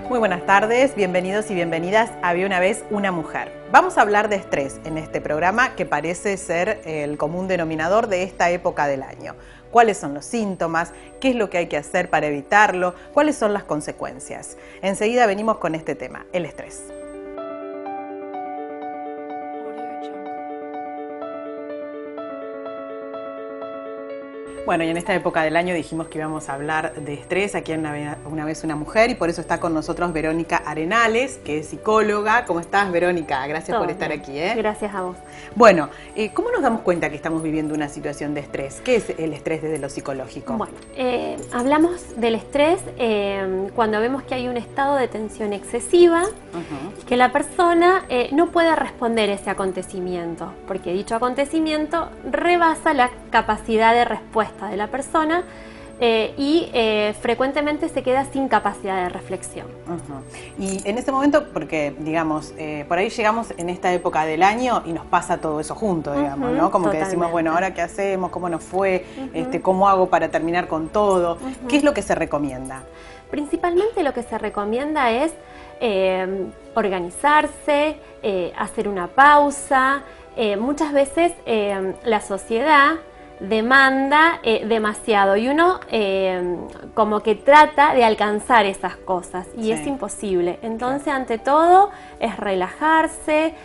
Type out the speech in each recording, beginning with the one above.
Muy buenas tardes, bienvenidos y bienvenidas a Había una vez una mujer. Vamos a hablar de estrés en este programa que parece ser el común denominador de esta época del año. ¿Cuáles son los síntomas? ¿Qué es lo que hay que hacer para evitarlo? ¿Cuáles son las consecuencias? Enseguida venimos con este tema, el estrés. Bueno, y en esta época del año dijimos que íbamos a hablar de estrés aquí en una vez una mujer, y por eso está con nosotros Verónica Arenales, que es psicóloga. ¿Cómo estás, Verónica? Gracias por estar aquí. Gracias a vos. Bueno, ¿cómo nos damos cuenta que estamos viviendo una situación de estrés? ¿Qué es el estrés desde lo psicológico? Bueno, hablamos del estrés cuando vemos que hay un estado de tensión excesiva, que la persona no puede responder ese acontecimiento, porque dicho acontecimiento rebasa la capacidad de respuesta de la persona y frecuentemente se queda sin capacidad de reflexión. Y en ese momento, porque digamos, por ahí llegamos en esta época del año y nos pasa todo eso junto, digamos, ¿no? Como que decimos, bueno, ¿ahora qué hacemos? ¿Cómo nos fue? ¿Cómo hago para terminar con todo? ¿Qué es lo que se recomienda? Principalmente lo que se recomienda es organizarse, hacer una pausa. Muchas veces la sociedad demanda demasiado y uno como que trata de alcanzar esas cosas y es imposible. Entonces, ante todo, es relajarse,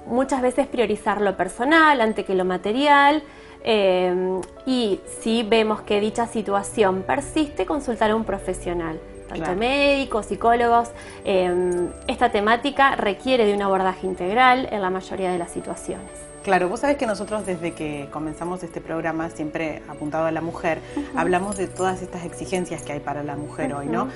muchas veces priorizar lo personal antes que lo material. Y si vemos que dicha situación persiste, consultar a un profesional, tanto médicos, psicólogos. Esta temática requiere de un abordaje integral en la mayoría de las situaciones. Claro, vos sabés que nosotros desde que comenzamos este programa, siempre apuntado a la mujer, hablamos de todas estas exigencias que hay para la mujer hoy, ¿no?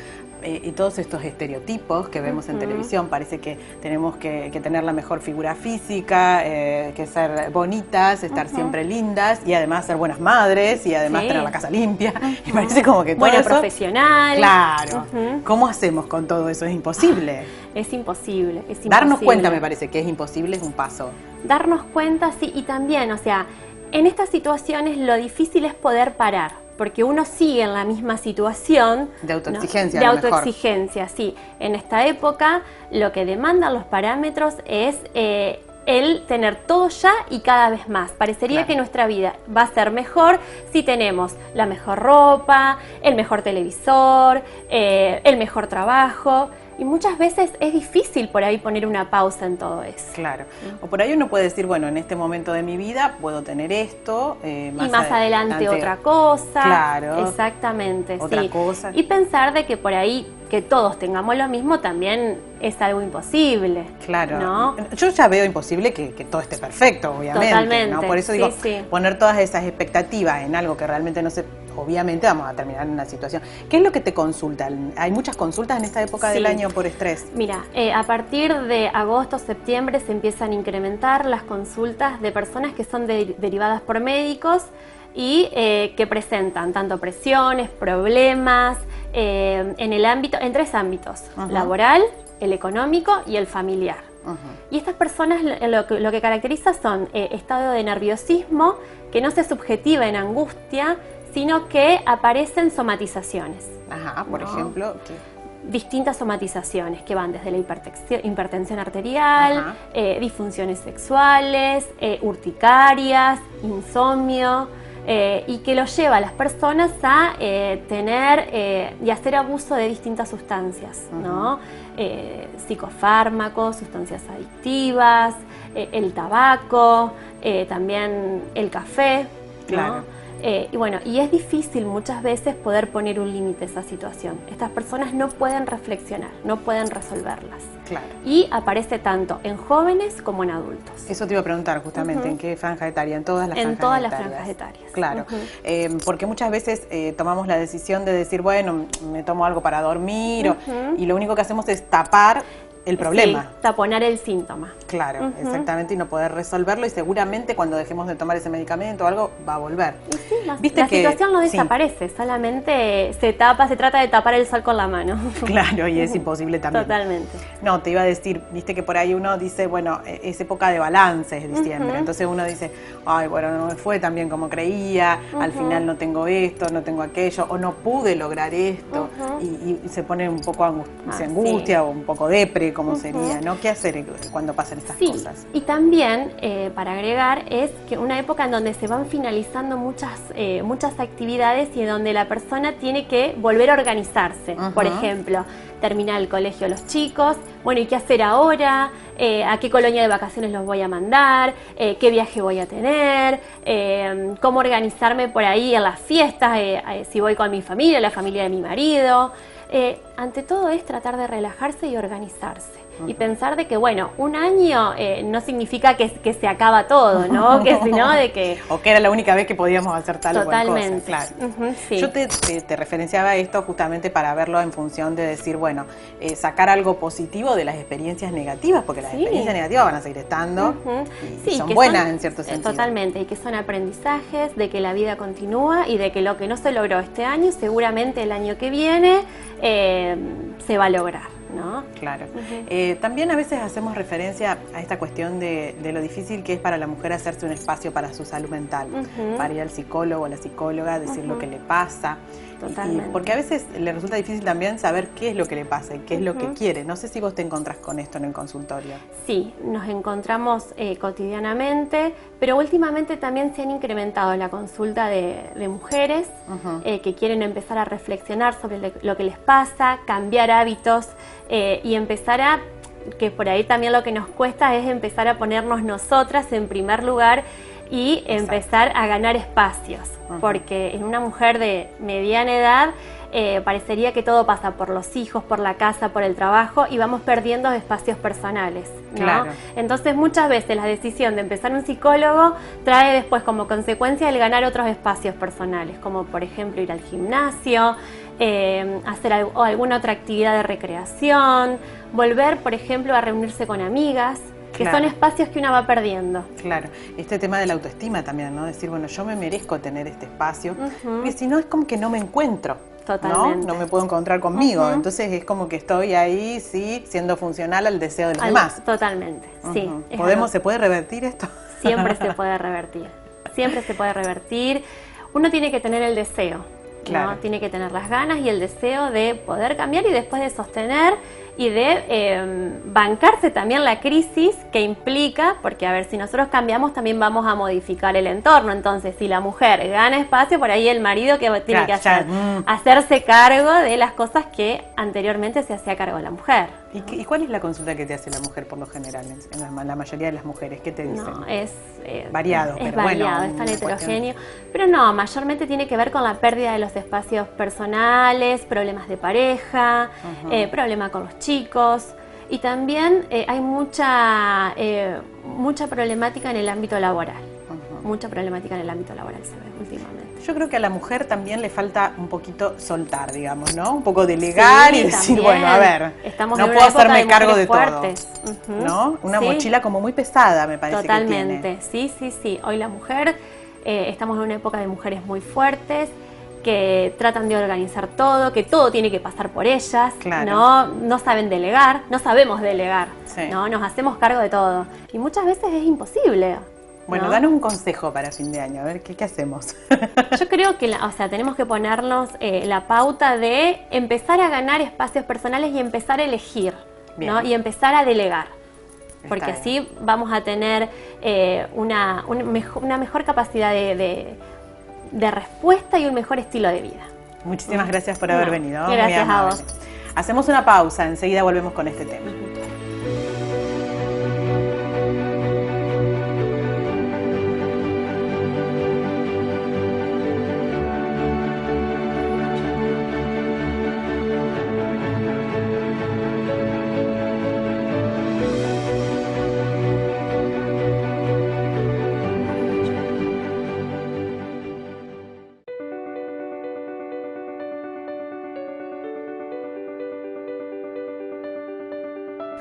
Y todos estos estereotipos que vemos en televisión. Parece que tenemos que tener la mejor figura física, que ser bonitas, estar siempre lindas y además ser buenas madres y además tener la casa limpia. Y parece como que todo buena eso, profesional. Claro. ¿Cómo hacemos con todo eso? Es imposible. Es imposible, es imposible. Darnos cuenta, me parece que es imposible, es un paso. Darnos cuenta, sí, y también, o sea, en estas situaciones lo difícil es poder parar, porque uno sigue en la misma situación. De autoexigencia, ¿no? De autoexigencia, sí. En esta época lo que demandan los parámetros es el tener todo ya y cada vez más. Parecería que nuestra vida va a ser mejor si tenemos la mejor ropa, el mejor televisor, el mejor trabajo. Y muchas veces es difícil por ahí poner una pausa en todo eso. Claro. O por ahí uno puede decir, bueno, en este momento de mi vida puedo tener esto. Y más adelante otra cosa. Claro. Exactamente. Otra cosa. Y pensar de que por ahí que todos tengamos lo mismo también es algo imposible. Claro. ¿no? Yo ya veo imposible que todo esté perfecto, obviamente. Totalmente. ¿no? Por eso digo, poner todas esas expectativas en algo que realmente no se... Obviamente vamos a terminar en una situación. ¿Qué es lo que te consultan? ¿Hay muchas consultas en esta época del año por estrés? Mira, a partir de agosto, septiembre se empiezan a incrementar las consultas de personas que son derivadas por médicos y que presentan tanto presiones, problemas, en el ámbito, en tres ámbitos: laboral, el económico y el familiar. Y estas personas lo que caracteriza son estado de nerviosismo que no se subjetiva en angustia, sino que aparecen somatizaciones. Por ejemplo, ¿qué? Distintas somatizaciones que van desde la hipertensión arterial, disfunciones sexuales, urticarias, insomnio, y que lo lleva a las personas a tener y hacer abuso de distintas sustancias, ¿no? Psicofármacos, sustancias adictivas, el tabaco, también el café, ¿no? Claro. Y bueno, y es difícil muchas veces poder poner un límite a esa situación. Estas personas no pueden reflexionar, no pueden resolverlas. Claro. Y aparece tanto en jóvenes como en adultos. Eso te iba a preguntar justamente, ¿en qué franja etaria? En todas las franjas etarias. En todas las franjas etarias. Claro, porque muchas veces tomamos la decisión de decir, bueno, me tomo algo para dormir, y lo único que hacemos es tapar el problema. Sí, taponar el síntoma. Claro, exactamente, y no poder resolverlo, y seguramente cuando dejemos de tomar ese medicamento o algo va a volver. Y sí, ¿Viste la que situación no desaparece, solamente se trata de tapar el sol con la mano. Claro, y es imposible también. Totalmente. No, te iba a decir, viste que por ahí uno dice, bueno, es época de balance, es diciembre, entonces uno dice, ay, bueno, no me fue tan bien como creía, al final no tengo esto, no tengo aquello, o no pude lograr esto, y se pone un poco angustia o un poco depre, como sería, ¿no? ¿Qué hacer cuando pasan estas cosas? Y también, para agregar, es que una época en donde se van finalizando muchas actividades y en donde la persona tiene que volver a organizarse. Por ejemplo, terminar el colegio los chicos, bueno, ¿y qué hacer ahora? ¿A qué colonia de vacaciones los voy a mandar? ¿Qué viaje voy a tener? ¿Cómo organizarme por ahí en las fiestas? Si voy con mi familia, la familia de mi marido. Ante todo es tratar de relajarse y organizarse. Y pensar de que, bueno, un año no significa que se acaba todo, ¿no? Que sino de que... O que era la única vez que podíamos hacer tal o cual cosa, claro. Sí. Yo te referenciaba esto justamente para verlo en función de decir, bueno, sacar algo positivo de las experiencias negativas, porque las experiencias negativas van a seguir estando y son buenas en cierto sentido. Totalmente, y que son aprendizajes, de que la vida continúa y de que lo que no se logró este año, seguramente el año que viene se va a lograr, ¿no? Claro. También a veces hacemos referencia a esta cuestión de lo difícil que es para la mujer hacerse un espacio para su salud mental, para ir al psicólogo o a la psicóloga, decir lo que le pasa. Totalmente. Porque a veces le resulta difícil también saber qué es lo que le pasa y qué es lo que quiere. No sé si vos te encontrás con esto en el consultorio. Sí, nos encontramos cotidianamente, pero últimamente también se han incrementado la consulta de mujeres que quieren empezar a reflexionar sobre lo que les pasa, cambiar hábitos y empezar a, que por ahí también lo que nos cuesta es empezar a ponernos nosotras en primer lugar y empezar a ganar espacios, porque en una mujer de mediana edad parecería que todo pasa por los hijos, por la casa, por el trabajo y vamos perdiendo espacios personales, ¿no? Claro. Entonces muchas veces la decisión de empezar un psicólogo trae después como consecuencia el ganar otros espacios personales, como por ejemplo ir al gimnasio, hacer alguna otra actividad de recreación, volver por ejemplo a reunirse con amigas, que son espacios que uno va perdiendo. Claro, este tema de la autoestima también, ¿no? Decir, bueno, yo me merezco tener este espacio, porque si no es como que no me encuentro. Totalmente. ¿No? No me puedo encontrar conmigo, entonces es como que estoy ahí, sí, siendo funcional al deseo de los demás. Totalmente, sí. ¿Se puede revertir esto? Siempre se puede revertir, siempre se puede revertir. Uno tiene que tener el deseo, ¿no? Tiene que tener las ganas y el deseo de poder cambiar y después de sostener y de bancarse también la crisis que implica, porque a ver, si nosotros cambiamos también vamos a modificar el entorno, entonces si la mujer gana espacio, por ahí el marido que tiene que hacer, hacerse cargo de las cosas que anteriormente se hacía cargo la mujer. ¿Y cuál es la consulta que te hace la mujer por lo general, en la mayoría de las mujeres? ¿Qué te dicen? No, es variado, es pero variado, bueno, es tan heterogéneo. Pero no, mayormente tiene que ver con la pérdida de los espacios personales, problemas de pareja, problemas con los chicos. Y también hay mucha problemática en el ámbito laboral. Mucha problemática en el ámbito laboral se ve últimamente. Yo creo que a la mujer también le falta un poquito soltar, digamos, ¿no? Un poco delegar y decir, también. Bueno, a ver, no puedo hacerme cargo de fuertes. Todo, ¿no? Una mochila como muy pesada, me parece. Totalmente, que tiene. Sí. Hoy la mujer, estamos en una época de mujeres muy fuertes, que tratan de organizar todo, que todo tiene que pasar por ellas, no saben delegar, no sabemos delegar, ¿no? Nos hacemos cargo de todo. Y muchas veces es imposible. Bueno, danos un consejo para fin de año, a ver, ¿qué hacemos? Yo creo que tenemos que ponernos la pauta de empezar a ganar espacios personales y empezar a elegir, ¿no? Y empezar a delegar. Porque así vamos a tener una mejor capacidad de respuesta y un mejor estilo de vida. Muchísimas gracias por haber venido. Gracias a vos. Hacemos una pausa, enseguida volvemos con este tema.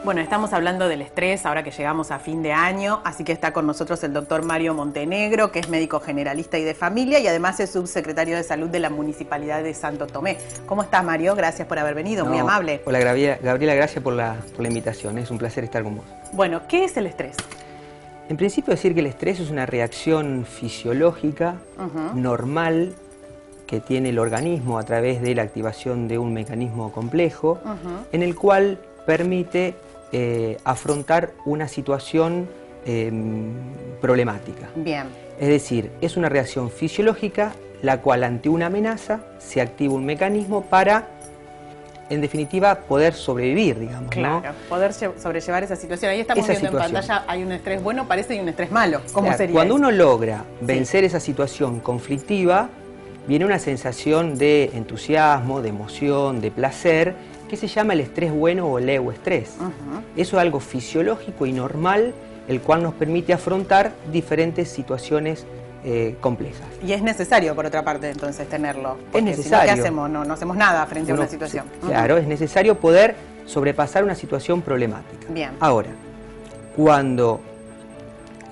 Bueno, estamos hablando del estrés ahora que llegamos a fin de año, así que está con nosotros el doctor Mario Montenegro, que es médico generalista y de familia y además es subsecretario de Salud de la Municipalidad de Santo Tomé. ¿Cómo estás, Mario? Gracias por haber venido, muy amable. Hola, Gabriela, gracias por la invitación, es un placer estar con vos. Bueno, ¿qué es el estrés? En principio decir que el estrés es una reacción fisiológica, normal, que tiene el organismo a través de la activación de un mecanismo complejo, en el cual permite afrontar una situación problemática. Bien. Es decir, es una reacción fisiológica la cual ante una amenaza se activa un mecanismo para, en definitiva, poder sobrevivir, digamos. Claro, ¿no? poder sobrellevar esa situación. Ahí estamos viendo en pantalla, hay un estrés bueno, parece, y un estrés malo. ¿Cómo sería Cuando eso? uno logra vencer esa situación conflictiva, viene una sensación de entusiasmo, de emoción, de placer, que se llama el estrés bueno o el euestrés. Eso es algo fisiológico y normal, el cual nos permite afrontar diferentes situaciones complejas. Y es necesario, por otra parte, entonces, tenerlo. Es necesario. Si no, ¿qué hacemos? No hacemos nada frente a una situación. Claro, es necesario poder sobrepasar una situación problemática. Bien. Ahora, cuando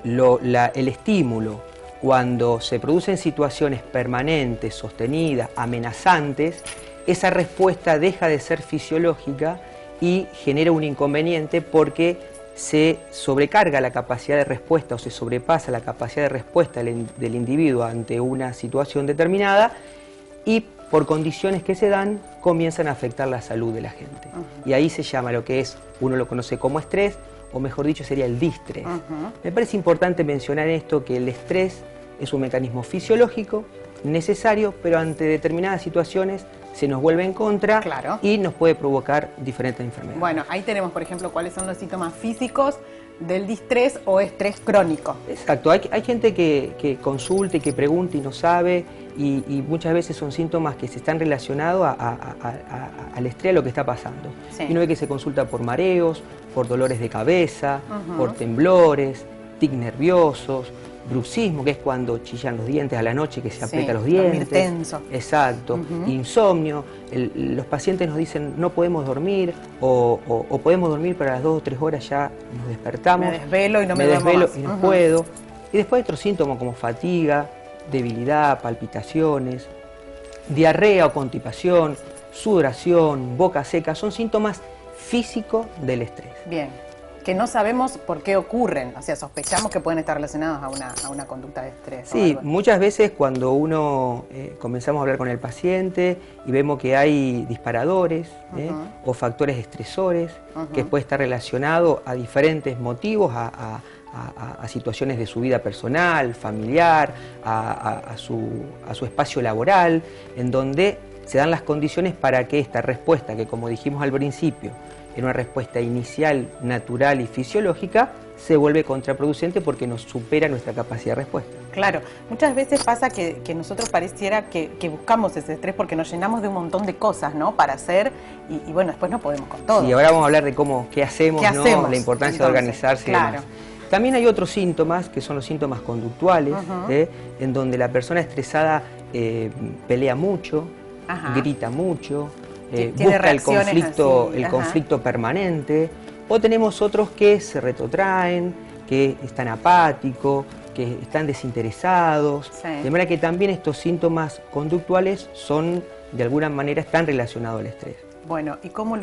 el estímulo, cuando se producen situaciones permanentes, sostenidas, amenazantes, esa respuesta deja de ser fisiológica y genera un inconveniente porque se sobrecarga la capacidad de respuesta o se sobrepasa la capacidad de respuesta del individuo ante una situación determinada y por condiciones que se dan comienzan a afectar la salud de la gente. Y ahí se llama lo que es, uno lo conoce como estrés, o mejor dicho sería el distrés. Me parece importante mencionar esto, que el estrés es un mecanismo fisiológico necesario, pero ante determinadas situaciones se nos vuelve en contra y nos puede provocar diferentes enfermedades. Bueno, ahí tenemos, por ejemplo, cuáles son los síntomas físicos del distrés o estrés crónico. Exacto, hay gente que consulta y que pregunta y no sabe, y muchas veces son síntomas que se están relacionados al estrés, a lo que está pasando. Y uno ve que se consulta por mareos, por dolores de cabeza, por temblores, tics nerviosos, bruxismo, que es cuando chillan los dientes a la noche, que se aprieta los dientes. Tenso. Exacto. Insomnio. Los pacientes nos dicen no podemos dormir o podemos dormir, pero a las 2 o 3 horas ya nos despertamos. Me desvelo y no me desvelo más. y no puedo. Y después hay otros síntomas como fatiga, debilidad, palpitaciones, diarrea o constipación, sudoración, boca seca. Son síntomas físicos del estrés. Bien. Que no sabemos por qué ocurren, o sea, sospechamos que pueden estar relacionados a una conducta de estrés. Sí, muchas veces cuando uno comenzamos a hablar con el paciente y vemos que hay disparadores o factores estresores que puede estar relacionado a diferentes motivos, a situaciones de su vida personal, familiar, a su espacio laboral, en donde se dan las condiciones para que esta respuesta, que como dijimos al principio, en una respuesta inicial, natural y fisiológica, se vuelve contraproducente porque nos supera nuestra capacidad de respuesta. Claro, muchas veces pasa que nosotros pareciera que buscamos ese estrés porque nos llenamos de un montón de cosas, ¿no?, para hacer y bueno, después no podemos con todo. Y ahora vamos a hablar de qué hacemos, ¿no? La importancia de organizarse. Claro. Y demás. También hay otros síntomas, que son los síntomas conductuales, en donde la persona estresada pelea mucho, grita mucho, busca el conflicto permanente, o tenemos otros que se retrotraen, que están apáticos, que están desinteresados, de manera que también estos síntomas conductuales son, de alguna manera, están relacionados al estrés. Bueno, ¿y cómo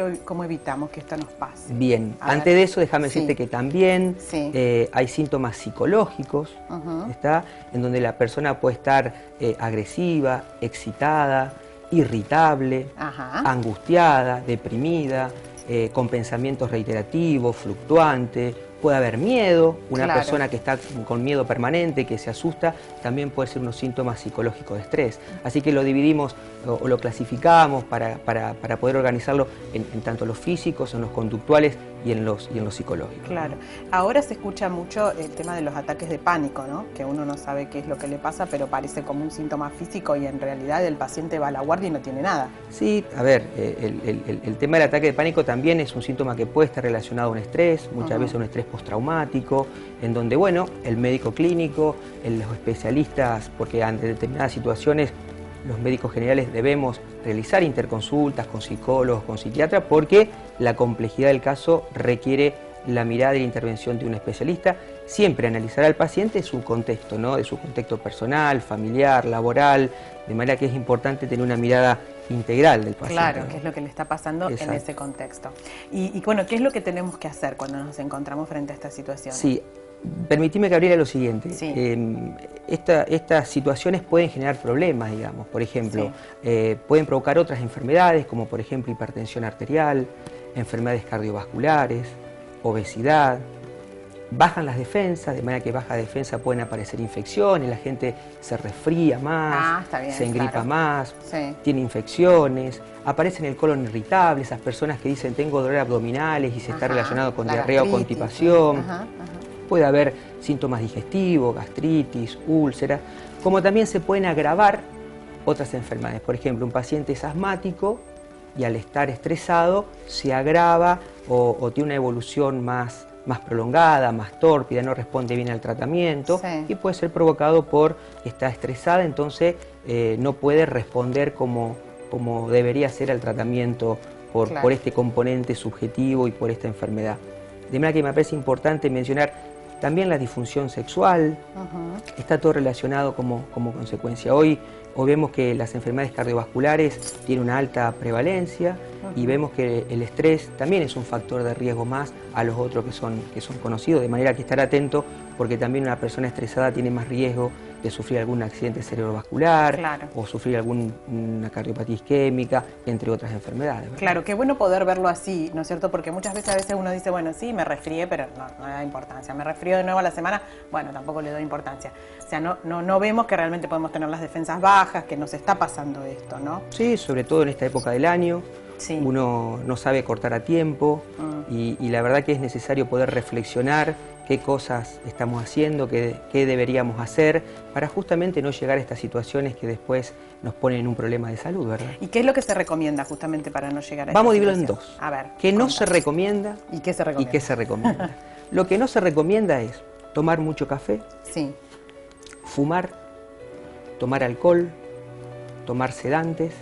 evitamos que esto nos pase? Bien, antes de eso déjame decirte que también hay síntomas psicológicos, en donde la persona puede estar agresiva, excitada, irritable, angustiada, deprimida, con pensamientos reiterativos, fluctuantes. Puede haber miedo, una persona que está con miedo permanente, que se asusta, también puede ser unos síntomas psicológicos de estrés. Así que lo dividimos o lo clasificamos para poder organizarlo en tanto los físicos, en los conductuales y en los psicológicos. Claro. Ahora se escucha mucho el tema de los ataques de pánico, ¿no? Que uno no sabe qué es lo que le pasa, pero parece como un síntoma físico y en realidad el paciente va a la guardia y no tiene nada. Sí, a ver, el tema del ataque de pánico también es un síntoma que puede estar relacionado a un estrés, muchas veces a un estrés postraumático, en donde, bueno, el médico clínico, los especialistas, porque ante determinadas situaciones los médicos generales debemos realizar interconsultas con psicólogos, con psiquiatras, porque la complejidad del caso requiere la mirada y la intervención de un especialista. Siempre analizará al paciente su contexto, ¿no? De su contexto personal, familiar, laboral, de manera que es importante tener una mirada integral del paciente. Claro, ¿no? qué es lo que le está pasando en ese contexto. Y bueno, ¿qué es lo que tenemos que hacer cuando nos encontramos frente a esta situación? Sí, permitime, Gabriela, lo siguiente. Sí. Estas situaciones pueden generar problemas, digamos. Por ejemplo, pueden provocar otras enfermedades, como por ejemplo hipertensión arterial, enfermedades cardiovasculares, obesidad. Bajan las defensas, de manera que baja defensa pueden aparecer infecciones, la gente se resfría más, se engripa más, tiene infecciones, aparece en el colon irritable, esas personas que dicen tengo dolor abdominales y se está relacionado con diarrea o constipación. Puede haber síntomas digestivos, gastritis, úlceras, como también se pueden agravar otras enfermedades. Por ejemplo, un paciente es asmático y al estar estresado se agrava o tiene una evolución más prolongada, más tórpida, no responde bien al tratamiento y puede ser provocado por que está estresada, entonces no puede responder como debería ser al tratamiento por este componente subjetivo y por esta enfermedad. De manera que me parece importante mencionar también la disfunción sexual, está todo relacionado como consecuencia. Hoy vemos que las enfermedades cardiovasculares tienen una alta prevalencia y vemos que el estrés también es un factor de riesgo más a los otros que son conocidos, de manera que estar atento porque también una persona estresada tiene más riesgo de sufrir algún accidente cerebrovascular o sufrir alguna cardiopatía isquémica, entre otras enfermedades, ¿verdad? Claro, qué bueno poder verlo así, ¿no es cierto? Porque muchas veces uno dice, bueno, sí, me resfrié, pero no le da importancia. Me resfrió de nuevo a la semana, bueno, tampoco le doy importancia. O sea, no vemos que realmente podemos tener las defensas bajas, que nos está pasando esto, ¿no? Sí, sobre todo en esta época del año. Uno no sabe cortar a tiempo y la verdad que es necesario poder reflexionar qué cosas estamos haciendo, qué deberíamos hacer para justamente no llegar a estas situaciones que después nos ponen en un problema de salud, ¿verdad? ¿Y qué es lo que se recomienda justamente para no llegar a Vamos a esta dividirlo en situación? dos. A ver, ¿Qué no se recomienda y qué se recomienda? Y qué se recomienda? Lo que no se recomienda es tomar mucho café, fumar, tomar alcohol, tomar sedantes,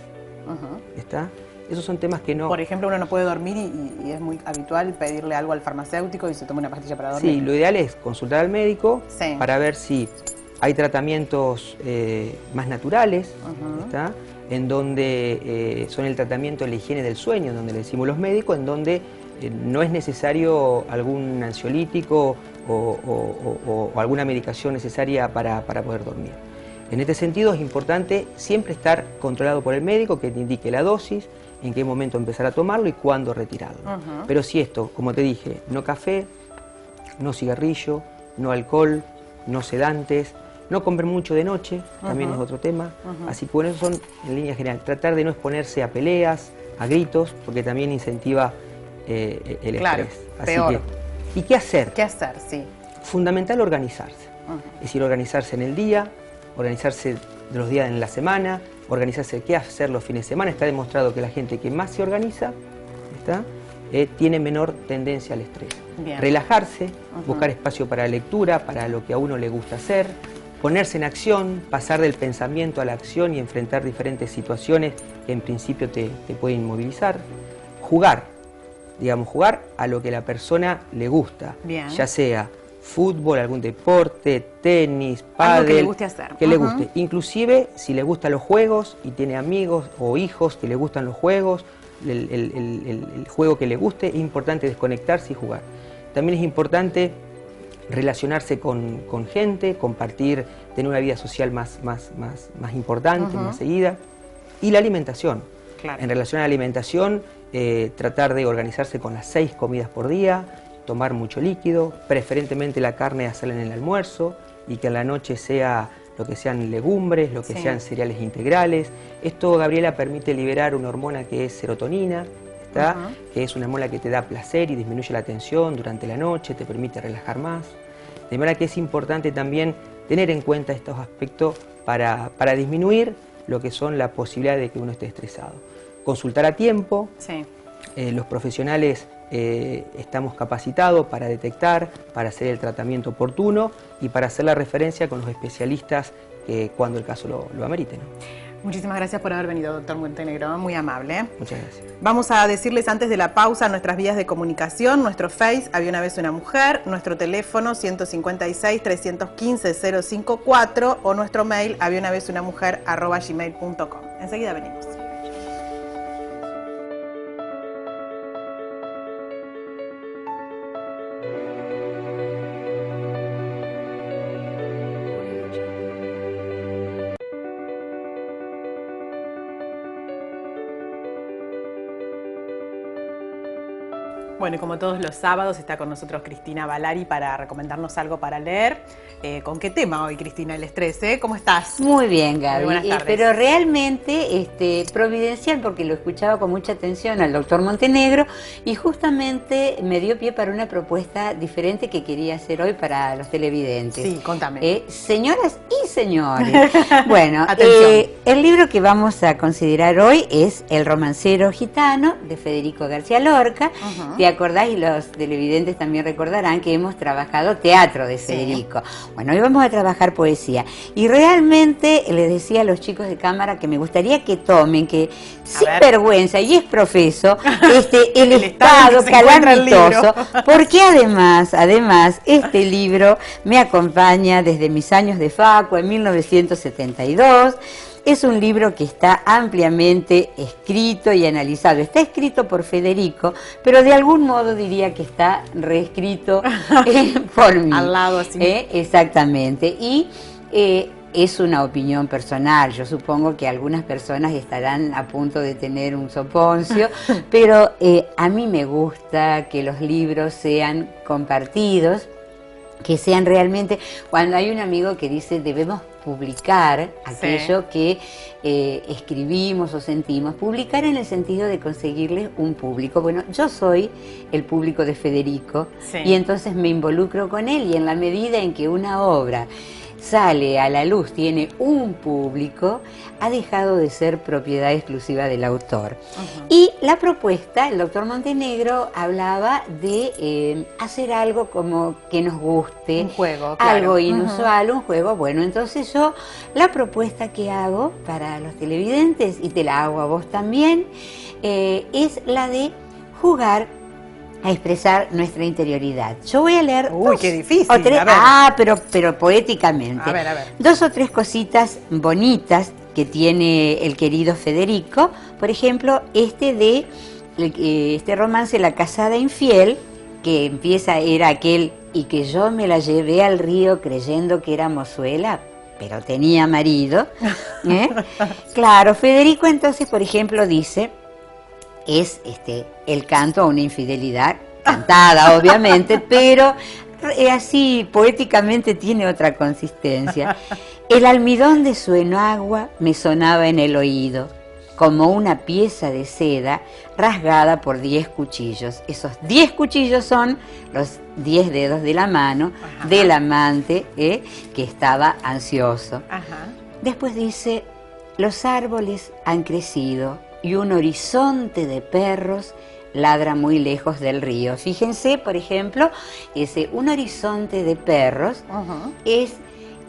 ¿está? Esos son temas que no... Por ejemplo, uno no puede dormir y es muy habitual pedirle algo al farmacéutico y se toma una pastilla para dormir. Sí, lo ideal es consultar al médico para ver si hay tratamientos más naturales, ¿está? En donde son el tratamiento de la higiene del sueño, en donde le decimos los médicos, en donde no es necesario algún ansiolítico o alguna medicación necesaria para poder dormir. En este sentido es importante siempre estar controlado por el médico que te indique la dosis, en qué momento empezar a tomarlo y cuándo retirarlo. Pero si esto, como te dije, no café, no cigarrillo, no alcohol, no sedantes, no comer mucho de noche, también es otro tema. Así que bueno, eso son en línea general. Tratar de no exponerse a peleas, a gritos, porque también incentiva el estrés. Así peor. ¿Y qué hacer? ¿Qué hacer? Sí. Fundamental organizarse. Es decir, organizarse en el día, organizarse de los días en la semana, organizarse qué hacer los fines de semana. Está demostrado que la gente que más se organiza tiene menor tendencia al estrés. Relajarse, buscar espacio para la lectura, para lo que a uno le gusta hacer, ponerse en acción, pasar del pensamiento a la acción y enfrentar diferentes situaciones que en principio te pueden inmovilizar. Jugar, digamos, jugar a lo que la persona le gusta, ya sea fútbol, algún deporte, tenis, pádel, algo que le guste hacer. Que le guste. Inclusive si le gustan los juegos y tiene amigos o hijos que le gustan los juegos, el juego que le guste, es importante desconectarse y jugar. También es importante relacionarse con gente, compartir, tener una vida social más importante, más seguida. Y la alimentación. En relación a la alimentación, tratar de organizarse con las 6 comidas por día, tomar mucho líquido, preferentemente la carne hacerla en el almuerzo y que en la noche sea lo que sean legumbres, lo que sean cereales integrales. Esto, Gabriela, permite liberar una hormona que es serotonina, que es una hormona que te da placer y disminuye la tensión durante la noche, te permite relajar más. De manera que es importante también tener en cuenta estos aspectos para disminuir lo que son la posibilidad de que uno esté estresado. Consultar a tiempo, los profesionales estamos capacitados para detectar, para hacer el tratamiento oportuno y para hacer la referencia con los especialistas cuando el caso lo amerite, ¿no? Muchísimas gracias por haber venido, doctor Montenegro, muy amable. Muchas gracias. Vamos a decirles antes de la pausa nuestras vías de comunicación, nuestro Face, Había una vez una mujer, nuestro teléfono 156-315-054 o nuestro mail, habiaunavezunamujer@gmail.com. Enseguida venimos. Bueno, y como todos los sábados está con nosotros Cristina Valari para recomendarnos algo para leer. ¿Con qué tema hoy, Cristina? El estrés, ¿eh? ¿Cómo estás? Muy bien, Gaby. Muy buenas tardes. Pero realmente providencial, porque lo escuchaba con mucha atención al doctor Montenegro y justamente me dio pie para una propuesta diferente que quería hacer hoy para los televidentes. Sí, contame. Señoras y señores, bueno, Atención. el libro que vamos a considerar hoy es El romancero gitano, de Federico García Lorca. ¿Te acordás? Y los televidentes también recordarán que hemos trabajado teatro de Federico. Bueno, hoy vamos a trabajar poesía. Y realmente les decía a los chicos de cámara que me gustaría que tomen, que sin vergüenza, y es profeso, el estado calamitoso, porque además, este libro me acompaña desde mis años de facu en 1972. Es un libro que está ampliamente escrito y analizado. Está escrito por Federico, pero de algún modo diría que está reescrito por mí. Al lado, así. Exactamente. Y es una opinión personal. Yo supongo que algunas personas estarán a punto de tener un soponcio, pero a mí me gusta que los libros sean compartidos, que sean realmente... Cuando hay un amigo que dice debemos publicar aquello que escribimos o sentimos, publicar en el sentido de conseguirles un público. Bueno, yo soy el público de Federico y entonces me involucro con él, y en la medida en que una obra sale a la luz, tiene un público, ha dejado de ser propiedad exclusiva del autor. Y la propuesta, el doctor Montenegro hablaba de hacer algo como que nos guste, un juego, algo inusual, un juego. Bueno, entonces yo la propuesta que hago para los televidentes, y te la hago a vos también, es la de jugar a expresar nuestra interioridad. Yo voy a leer qué difícil. Pero poéticamente. A ver. Dos o tres cositas bonitas que tiene el querido Federico. Por ejemplo, este romance La casada infiel, que empieza, era aquel: y que yo me la llevé al río creyendo que era mozuela, pero tenía marido. Claro, Federico entonces, por ejemplo, dice... es el canto a una infidelidad, cantada obviamente, pero así poéticamente tiene otra consistencia. El almidón de su enagua me sonaba en el oído, como una pieza de seda rasgada por 10 cuchillos. Esos 10 cuchillos son los 10 dedos de la mano del amante que estaba ansioso. Después dice: los árboles han crecido y un horizonte de perros ladra muy lejos del río. Fíjense, por ejemplo, un horizonte de perros es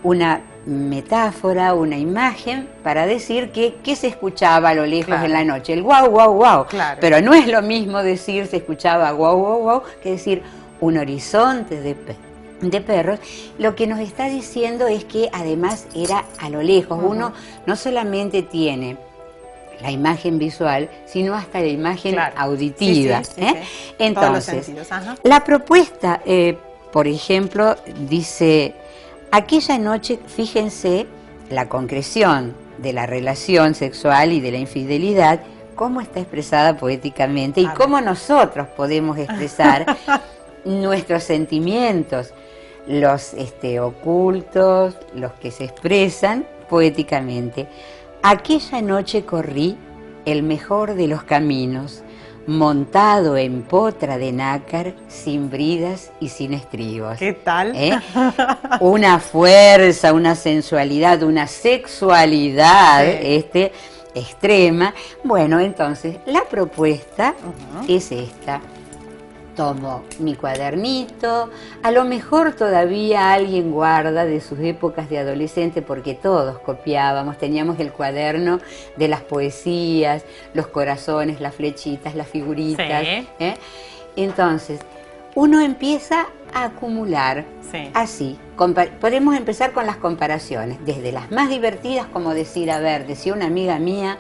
una metáfora, una imagen para decir que se escuchaba a lo lejos en la noche. El guau, guau, guau. Pero no es lo mismo decir se escuchaba guau, guau, guau, que decir un horizonte de perros. Lo que nos está diciendo es que además era a lo lejos. Uno no solamente tiene la imagen visual, sino hasta la imagen auditiva. Entonces, la propuesta, por ejemplo, dice: aquella noche, fíjense, la concreción de la relación sexual y de la infidelidad, cómo está expresada poéticamente y cómo nosotros podemos expresar nuestros sentimientos, los ocultos, los que se expresan poéticamente. Aquella noche corrí el mejor de los caminos, montado en potra de nácar, sin bridas y sin estribos. ¿Qué tal? Una fuerza, una sensualidad, una sexualidad extrema. Bueno, entonces, la propuesta es esta. tomo mi cuadernito, a lo mejor todavía alguien guarda de sus épocas de adolescente, porque todos copiábamos, teníamos el cuaderno de las poesías, los corazones, las flechitas, las figuritas. Sí. Entonces, uno empieza a acumular, Sí. así. Podemos empezar con las comparaciones, desde las más divertidas, como decir, a ver, decía una amiga mía,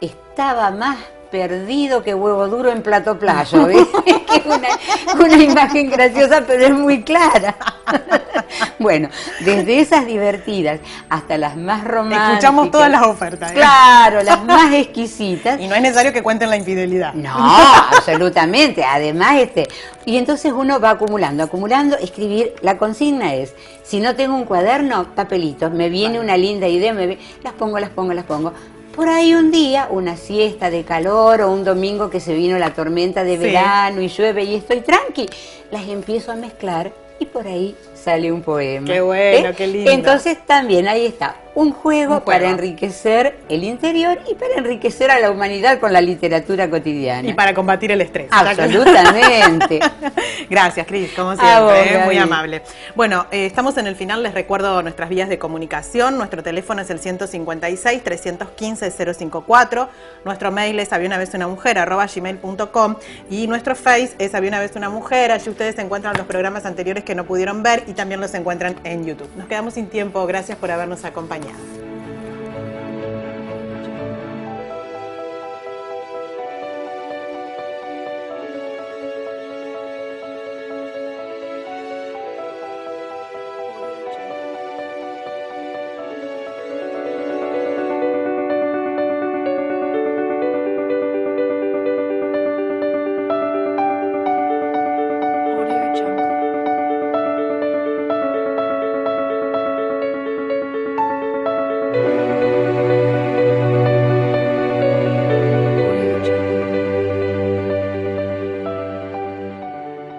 estaba más perdido que huevo duro en plato playo, ¿ves? Que es una imagen graciosa, pero es muy clara. Bueno, desde esas divertidas hasta las más románticas. Escuchamos todas las ofertas. Claro, las más exquisitas. Y no es necesario que cuenten la infidelidad. No, absolutamente. Además, y entonces uno va acumulando, escribir. La consigna es, si no tengo un cuaderno, papelitos, me viene una linda idea, las pongo. Por ahí un día, una siesta de calor o un domingo que se vino la tormenta de verano y llueve y estoy tranqui, las empiezo a mezclar y por ahí sale un poema. Qué bueno, qué lindo. Entonces también ahí está un juego para enriquecer el interior y para enriquecer a la humanidad con la literatura cotidiana. Y para combatir el estrés. Absolutamente. Gracias, Cris, como A siempre, vos, muy Gaby. amable. Bueno, estamos en el final, les recuerdo nuestras vías de comunicación. Nuestro teléfono es el 156-315-054. Nuestro mail es habíaunavezunamujer@gmail.com y nuestro Face es habíaunavezunamujer. Allí ustedes encuentran los programas anteriores que no pudieron ver y también los encuentran en YouTube. Nos quedamos sin tiempo, gracias por habernos acompañado.